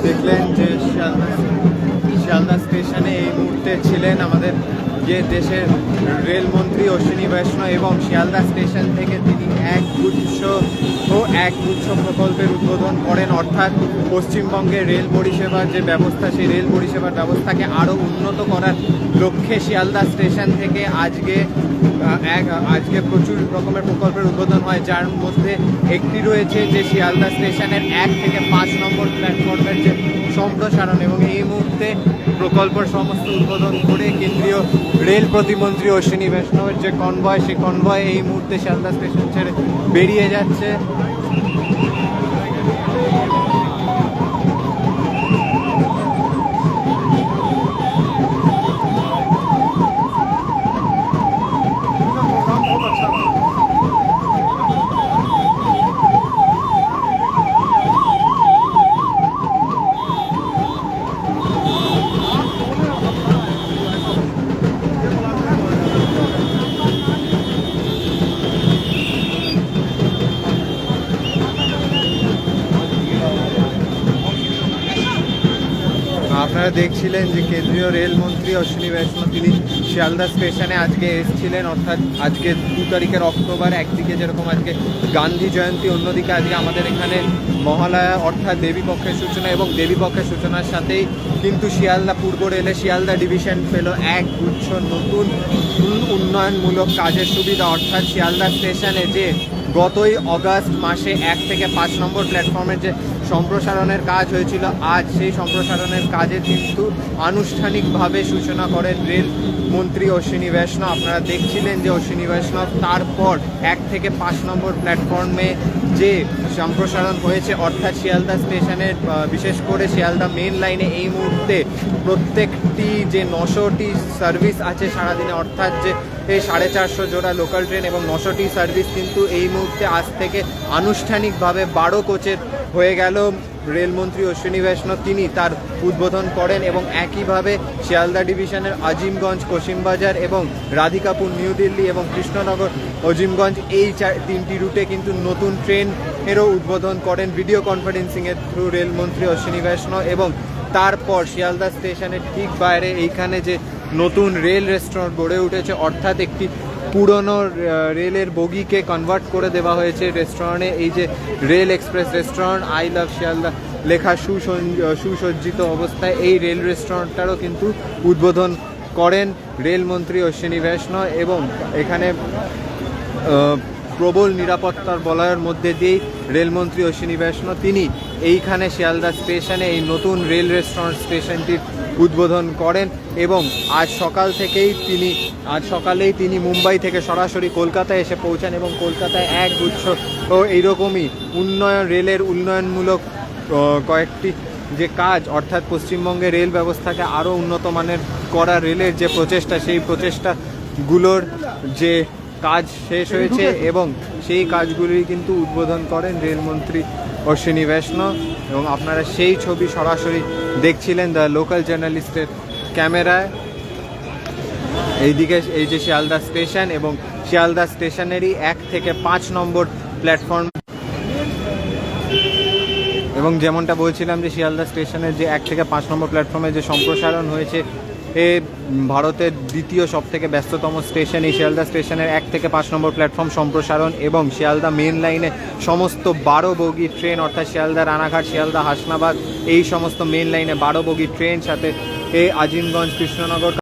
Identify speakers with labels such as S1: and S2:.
S1: দেখলেন যে শিয়ালদা স্টেশনে এই মুহূর্তে ছিলেন আমাদের যে দেশের রেলমন্ত্রী অশ্বিনী বৈষ্ণব এবং শিয়ালদা স্টেশন থেকে তিনি একগুচ্ছ প্রকল্পের উদ্বোধন করেন। অর্থাৎ পশ্চিমবঙ্গের রেল পরিষেবার যে ব্যবস্থা, সেই রেল পরিষেবার ব্যবস্থাকে আরও উন্নত করার লক্ষ্যে শিয়ালদা স্টেশন থেকে আজকে প্রচুর রকমের প্রকল্পের উদ্বোধন হয়, যার মধ্যে একটি রয়েছে যে শিয়ালদা স্টেশনের 1 থেকে 5 নম্বর প্ল্যাটফর্মের যে সম্প্রসারণ। এবং এই মুহূর্তে প্রকল্পের সমস্ত উদ্বোধন করে কেন্দ্রীয় রেল প্রতিমন্ত্রী অশ্বিনী বৈষ্ণবের যে কনভয়, সেই কনভয় এই মুহূর্তে শিয়ালদা স্টেশন ছেড়ে বেরিয়ে যাচ্ছে। আপনারা দেখছিলেন যে কেন্দ্রীয় রেলমন্ত্রী অশ্বিনী বৈষ্ণব তিনি শিয়ালদা স্টেশনে আজকে এসেছিলেন। অর্থাৎ আজকে 2 তারিখের অক্টোবর, একদিকে যেরকম আজকে গান্ধী জয়ন্তী, অন্যদিকে আজকে আমাদের এখানে মহালয়া অর্থাৎ দেবীপক্ষের সূচনা, এবং দেবীপক্ষের সূচনার সাথেই কিন্তু শিয়ালদা পূর্ব রেলে শিয়ালদা ডিভিশন পেল একগুচ্ছ নতুন উন্নয়নমূলক কাজের সুবিধা। অর্থাৎ শিয়ালদা স্টেশনে যে গতই অগাস্ট মাসে 1 থেকে 5 নম্বর প্ল্যাটফর্মের যে সম্প্রসারণের কাজ হয়েছিল, আজ সেই সম্প্রসারণের কাজের কিন্তু আনুষ্ঠানিকভাবে সূচনা করেন রেল মন্ত্রী অশ্বিনী বৈষ্ণব। আপনারা দেখছিলেন যে অশ্বিনী বৈষ্ণব তারপর 1 থেকে 5 নম্বর প্ল্যাটফর্মে যে সম্প্রসারণ হয়েছে, অর্থাৎ শিয়ালদা স্টেশনের বিশেষ করে শিয়ালদা মেন লাইনে এই মুহূর্তে প্রত্যেকটি যে 900টি সার্ভিস আছে সারাদিনে, অর্থাৎ যে এই 450 জোড়া লোকাল ট্রেন এবং 900টি সার্ভিস কিন্তু এই মুহূর্তে আজ থেকে আনুষ্ঠানিকভাবে 12 কোচের হয়ে গেল। রেলমন্ত্রী অশ্বিনী বৈষ্ণব তিনি তার উদ্বোধন করেন এবং একইভাবে শিয়ালদা ডিভিশনের আজিমগঞ্জ, কসিমবাজার এবং রাধিকাপুর নিউ দিল্লি এবং কৃষ্ণনগর আজিমগঞ্জ এই 3টি রুটে কিন্তু নতুন ট্রেনেরও উদ্বোধন করেন ভিডিও কনফারেন্সিংয়ের থ্রু রেলমন্ত্রী অশ্বিনী বৈষ্ণব। এবং তারপর শিয়ালদা স্টেশনের ঠিক বাইরে এইখানে যে নতুন রেল রেস্টুরেন্ট গড়ে উঠেছে, অর্থাৎ একটি পুরনো রেলের বগিকে কনভার্ট করে দেওয়া হয়েছে রেস্টুরেন্টে। এই যে rail express restaurant, I love Sealdah লেখা সুসজ্জিত অবস্থায় এই রেল রেস্টুরেন্টটারও কিন্তু উদ্বোধন করেন রেলমন্ত্রী অশ্বিনী বৈষ্ণব। এবং এখানে প্রবল নিরাপত্তার বলয়ের মধ্যে দিয়েই রেলমন্ত্রী অশ্বিনী বৈষ্ণব তিনি এইখানে শিয়ালদা স্টেশনে এই নতুন রেল রেস্টুরেন্ট স্টেশনটির উদ্বোধন করেন। এবং আজ সকালেই তিনি মুম্বাই থেকে সরাসরি কলকাতায় এসে পৌঁছান এবং কলকাতায় একগুচ্ছ এইরকমই রেলের উন্নয়নমূলক কয়েকটি যে কাজ, অর্থাৎ পশ্চিমবঙ্গের রেল ব্যবস্থাকে আরও উন্নত মানের করা রেলের যে প্রচেষ্টা, সেই প্রচেষ্টাগুলোর যে কাজ শেষ হয়েছে এবং সেই কাজগুলি কিন্তু উদ্বোধন করেন রেলমন্ত্রী অশ্বিনী বৈষ্ণব। এবং আপনারা সেই ছবি সরাসরি দেখছিলেন দ্য লোকাল জার্নালিস্টের ক্যামেরায়। এইদিকে এই যে শিয়ালদা স্টেশন এবং শিয়ালদা স্টেশনেরই 1 থেকে 5 নম্বর প্ল্যাটফর্ম। এবং যেমনটা বলছিলাম যে শিয়ালদা স্টেশনের যে 1 থেকে 5 নম্বর প্ল্যাটফর্মে যে সম্প্রসারণ হয়েছে, ভারতের দ্বিতীয় সবথেকে ব্যস্ততম স্টেশন এই শিয়ালদা স্টেশনের 1 থেকে 5 নম্বর প্ল্যাটফর্ম সম্প্রসারণ এবং শিয়ালদা মেন লাইনে সমস্ত 12 বগি ট্রেন, অর্থাৎ শিয়ালদা রানাঘাট, শিয়ালদা হাসনাবাদ এই সমস্ত মেন লাইনে 12 বগি ট্রেন, সাথে এই আজিমগঞ্জ, কৃষ্ণনগর